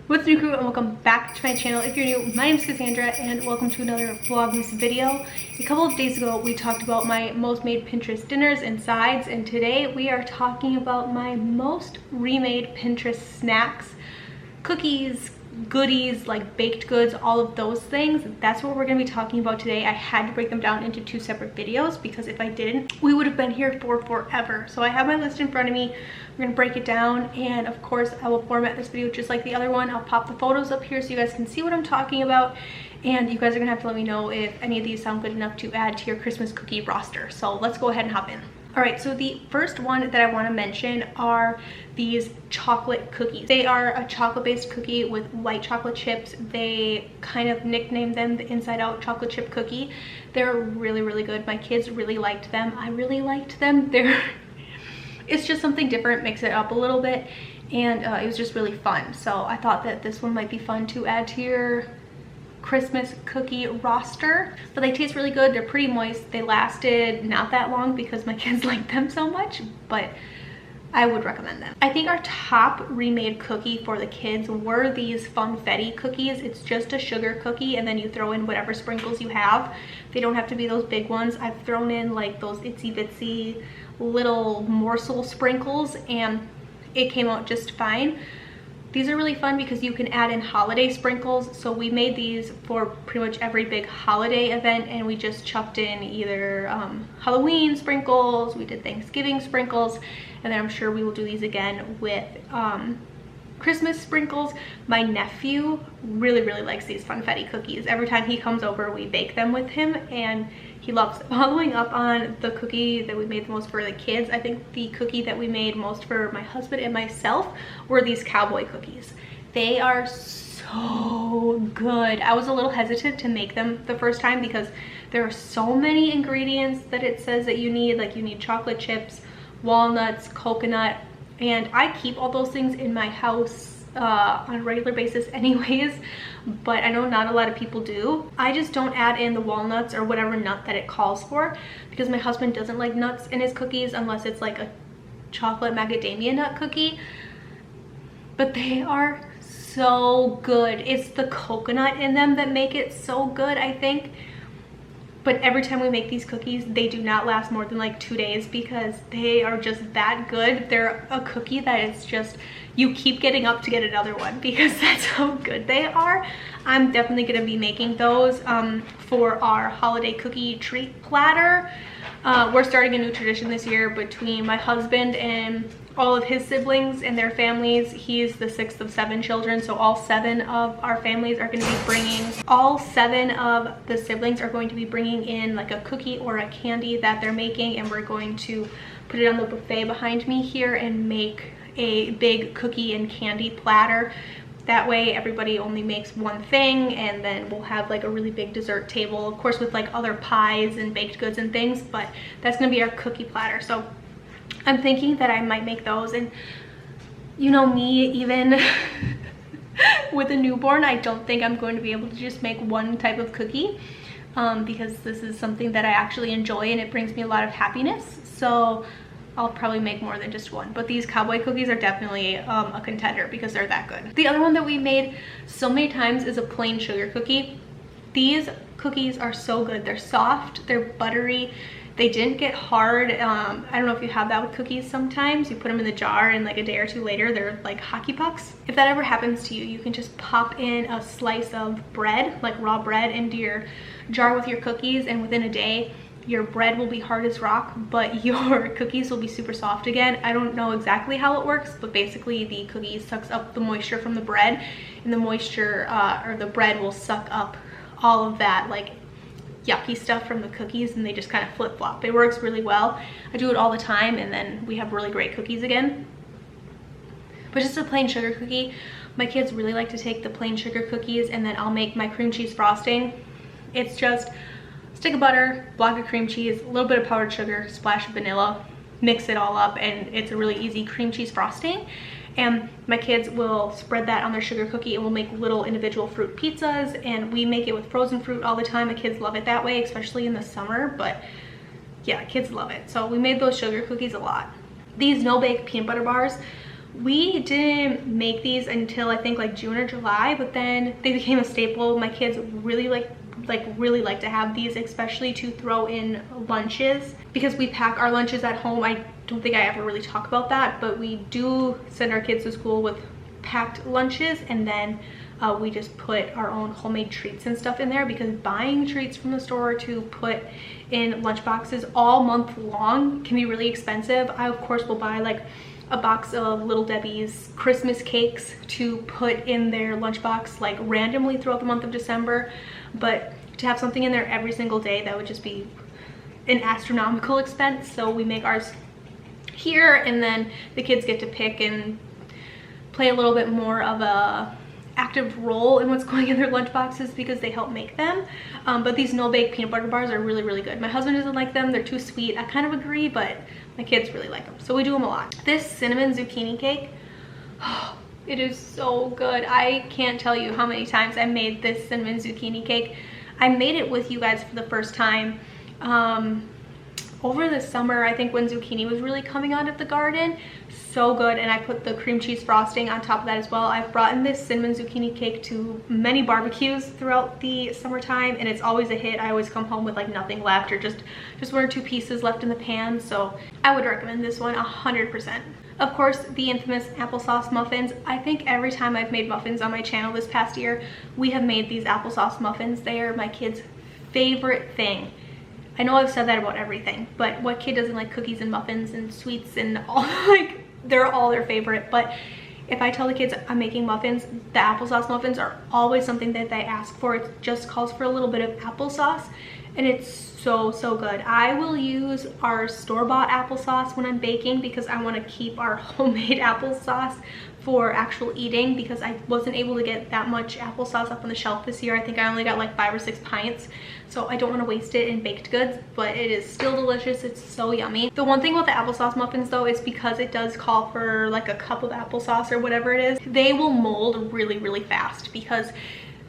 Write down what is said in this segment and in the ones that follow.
What's new, crew, and welcome back to my channel. If you're new, my name is Cassandra and welcome to another Vlogmas video. A couple of days ago we talked about my most made Pinterest dinners and sides, and today we are talking about my most remade Pinterest snacks, cookies, goodies, like baked goods, all of those things. That's what we're going to be talking about today. I had to break them down into two separate videos because if I didn't, we would have been here for forever. So I have my list in front of me. We're going to break it down, and of course I will format this video just like the other one. I'll pop the photos up here so you guys can see what I'm talking about, and you guys are gonna have to let me know if any of these sound good enough to add to your Christmas cookie roster. So let's go ahead and hop in. All right, so the first one that I want to mention are these chocolate cookies. They are a chocolate-based cookie with white chocolate chips. They kind of nicknamed them the Inside Out chocolate chip cookie. They're really, really good. My kids really liked them. I really liked them. It's just something different, mix it up a little bit, and it was just really fun. So I thought that this one might be fun to add to your Christmas cookie roster. But they taste really good. They're pretty moist. They lasted not that long because my kids like them so much, but I would recommend them. I think our top remade cookie for the kids were these Funfetti cookies. It's just a sugar cookie and then you throw in whatever sprinkles you have. They don't have to be those big ones. I've thrown in like those itsy bitsy little morsel sprinkles and it came out just fine. These are really fun because you can add in holiday sprinkles. So we made these for pretty much every big holiday event, and we just chucked in either Halloween sprinkles, we did Thanksgiving sprinkles, and then I'm sure we will do these again with Christmas sprinkles. My nephew really likes these Funfetti cookies. Every time he comes over we bake them with him and he loves them. Following up on the cookie that we made the most for the kids, I think the cookie that we made most for my husband and myself were these cowboy cookies. They are so good. I was a little hesitant to make them the first time because there are so many ingredients that it says that you need. Like you need chocolate chips, walnuts, coconut, and I keep all those things in my house on a regular basis anyways, but I know not a lot of people do. I just don't add in the walnuts or whatever nut that it calls for because my husband doesn't like nuts in his cookies unless it's like a chocolate macadamia nut cookie. But they are so good. It's the coconut in them that make it so good, I think. But every time we make these cookies, they do not last more than like 2 days because they are just that good. They're a cookie that is just, you keep getting up to get another one because that's how good they are. I'm definitely going to be making those for our holiday cookie treat platter. We're starting a new tradition this year between my husband and all of his siblings and their families. He's the 6th of 7 children, so all 7 of our families are going to be bringing, all 7 of the siblings are going to be bringing in like a cookie or a candy that they're making, and we're going to put it on the buffet behind me here and make a big cookie and candy platter. That way everybody only makes one thing, and then we'll have like a really big dessert table, of course with like other pies and baked goods and things, but that's going to be our cookie platter. So I'm thinking that I might make those, and you know me, even with a newborn, I don't think I'm going to be able to just make one type of cookie because this is something that I actually enjoy and it brings me a lot of happiness. So I'll probably make more than just one, but these cowboy cookies are definitely a contender because they're that good. The other one that we made so many times is a plain sugar cookie. These cookies are so good. They're soft, they're buttery. They didn't get hard. I don't know if you have that with cookies sometimes. You put them in the jar and like a day or two later, they're like hockey pucks. If that ever happens to you, you can just pop in a slice of bread, like raw bread, into your jar with your cookies, and within a day, your bread will be hard as rock, but your cookies will be super soft again. I don't know exactly how it works, but basically the cookie sucks up the moisture from the bread, and the moisture or the bread will suck up all of that like yucky stuff from the cookies, and they just kind of flip-flop. It works really well. I do it all the time, and then we have really great cookies again. But just a plain sugar cookie, my kids really like to take the plain sugar cookies, and then I'll make my cream cheese frosting. It's just a stick of butter, block of cream cheese, a little bit of powdered sugar, splash of vanilla, mix it all up, and it's a really easy cream cheese frosting. And my kids will spread that on their sugar cookie, and we'll make little individual fruit pizzas, and we make it with frozen fruit all the time. The kids love it that way, especially in the summer, but yeah, kids love it. So we made those sugar cookies a lot. These no-bake peanut butter bars We didn't make these until I think like June or July, but then they became a staple. My kids really really like to have these, especially to throw in lunches, because we pack our lunches at home. I don't think I ever really talk about that, but we do send our kids to school with packed lunches, and then we just put our own homemade treats and stuff in there, because buying treats from the store to put in lunch boxes all month long can be really expensive. I of course will buy like a box of Little Debbie's Christmas cakes to put in their lunchbox like randomly throughout the month of December, but to have something in there every single day, that would just be an astronomical expense. So we make ours here, and then the kids get to pick and play a little bit more of a active role in what's going in their lunch boxes, because they help make them. But these no-bake peanut butter bars are really good. My husband doesn't like them, they're too sweet. I kind of agree, but my kids really like them, so we do them a lot. This cinnamon zucchini cake, it is so good. I can't tell you how many times I made this cinnamon zucchini cake. I made it with you guys for the first time over the summer, I think, when zucchini was really coming out of the garden. So good. And I put the cream cheese frosting on top of that as well. I've brought in this cinnamon zucchini cake to many barbecues throughout the summertime, and it's always a hit. I always come home with like nothing left, or just 1 or 2 pieces left in the pan. So I would recommend this one 100%. Of course, the infamous applesauce muffins. I think every time I've made muffins on my channel this past year, we have made these applesauce muffins. They are my kids' favorite thing. I know I've said that about everything, but what kid doesn't like cookies and muffins and sweets and all? Like, they're all their favorite. But if I tell the kids I'm making muffins, the applesauce muffins are always something that they ask for. It just calls for a little bit of applesauce, and it's so good. I will use our store-bought applesauce when I'm baking, because I want to keep our homemade applesauce for actual eating, because I wasn't able to get that much applesauce up on the shelf this year. I think I only got like 5 or 6 pints, so I don't want to waste it in baked goods, but it is still delicious. It's so yummy. The one thing about the applesauce muffins though is, because it does call for like a cup of applesauce or whatever it is, they will mold really fast, because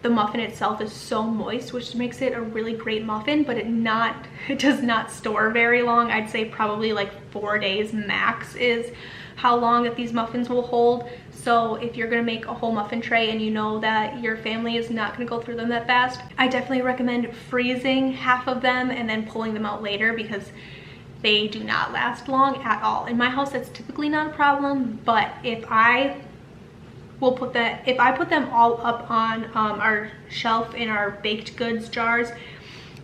the muffin itself is so moist, which makes it a really great muffin, but it does not store very long. I'd say probably like 4 days max is how long that these muffins will hold. So if you're gonna make a whole muffin tray and you know that your family is not gonna go through them that fast, I definitely recommend freezing half of them and then pulling them out later, because they do not last long at all. In my house, that's typically not a problem, but if I put them all up on our shelf in our baked goods jars,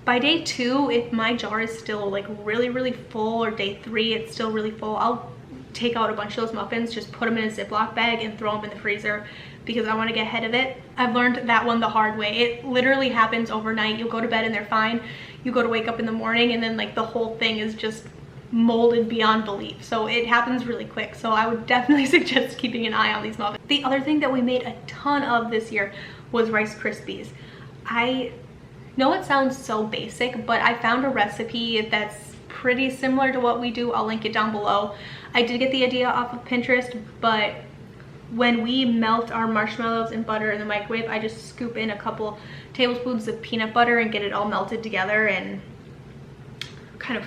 by day 2, if my jar is still like really full, or day 3 it's still really full, I'll take out a bunch of those muffins, just put them in a Ziploc bag and throw them in the freezer, because I want to get ahead of it. I've learned that one the hard way. It literally happens overnight. You'll go to bed and they're fine. You go to wake up in the morning and then like the whole thing is just molded beyond belief. So it happens really quick. So I would definitely suggest keeping an eye on these muffins. The other thing that we made a ton of this year was Rice Krispies. I know it sounds so basic, but I found a recipe that's pretty similar to what we do. I'll link it down below. I did get the idea off of Pinterest, but when we melt our marshmallows in butter in the microwave, I just scoop in a couple tablespoons of peanut butter and get it all melted together, and kind of,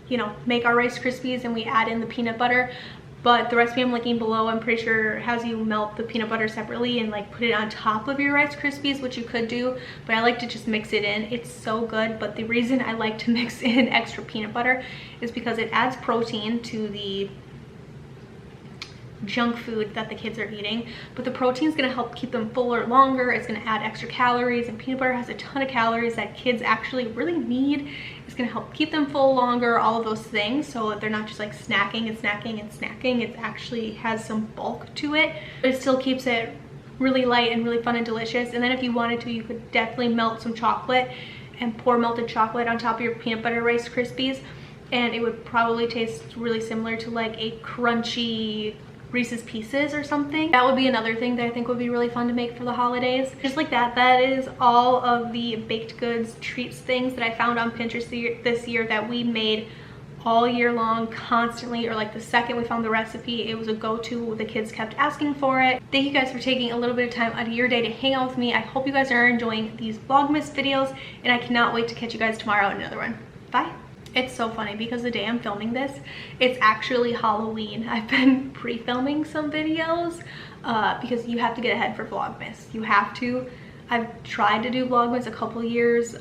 you know, make our Rice Krispies, and we add in the peanut butter. But the recipe I'm linking below, I'm pretty sure has you melt the peanut butter separately and like put it on top of your Rice Krispies, which you could do, but I like to just mix it in. It's so good. But the reason I like to mix in extra peanut butter is because it adds protein to the junk food that the kids are eating, but the protein is going to help keep them fuller longer. It's going to add extra calories, and peanut butter has a ton of calories that kids actually really need. It's going to help keep them full longer, all of those things, so that they're not just like snacking and snacking and snacking. It actually has some bulk to it, but it still keeps it really light and really fun and delicious. And then if you wanted to, you could definitely melt some chocolate and pour melted chocolate on top of your peanut butter Rice Krispies, and it would probably taste really similar to like a crunchy Reese's Pieces or something. That would be another thing that I think would be really fun to make for the holidays. Just like that. That is all of the baked goods treats things that I found on Pinterest this year that we made all year long constantly, or like the second we found the recipe, it was a go-to. The kids kept asking for it. Thank you guys for taking a little bit of time out of your day to hang out with me. I hope you guys are enjoying these Vlogmas videos, and I cannot wait to catch you guys tomorrow in another one. Bye. It's so funny because the day I'm filming this, it's actually Halloween. I've been pre-filming some videos because you have to get ahead for Vlogmas. You have to. I've tried to do Vlogmas a couple years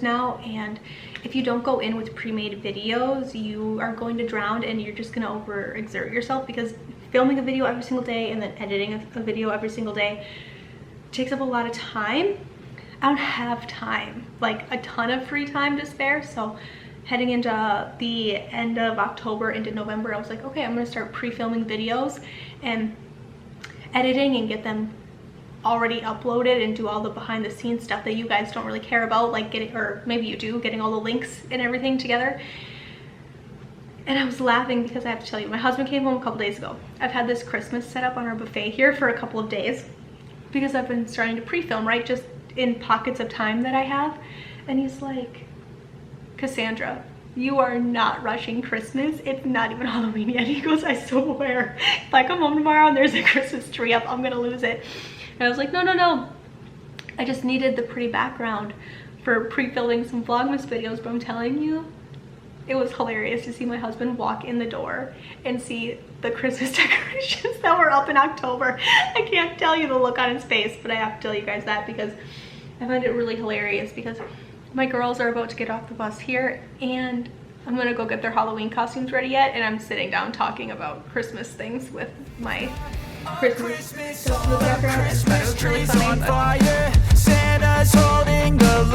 now, and if you don't go in with pre-made videos, you are going to drown and you're just gonna overexert yourself, because filming a video every single day and then editing a video every single day takes up a lot of time. I don't have time, like a ton of free time to spare. So heading into the end of October into November, I was like, okay, I'm gonna start pre-filming videos and editing and get them already uploaded and do all the behind the scenes stuff that you guys don't really care about, like getting, or maybe you do, getting all the links and everything together. And I was laughing because I have to tell you, my husband came home a couple days ago. I've had this Christmas set up on our buffet here for a couple of days because I've been starting to pre-film, right, just in pockets of time that I have. And he's like, Cassandra, you are not rushing Christmas. It's not even Halloween yet. He goes, I swear, if I come home tomorrow and there's a Christmas tree up, I'm gonna lose it. And I was like, no. I just needed the pretty background for pre-filming some Vlogmas videos, but I'm telling you, it was hilarious to see my husband walk in the door and see the Christmas decorations that were up in October. I can't tell you the look on his face, but I have to tell you guys that because I find it really hilarious, because my girls are about to get off the bus here and I'm gonna go get their Halloween costumes ready yet, and I'm sitting down talking about Christmas things with my Christmas stuff in the background. I thought it was really funny. Santa's holding the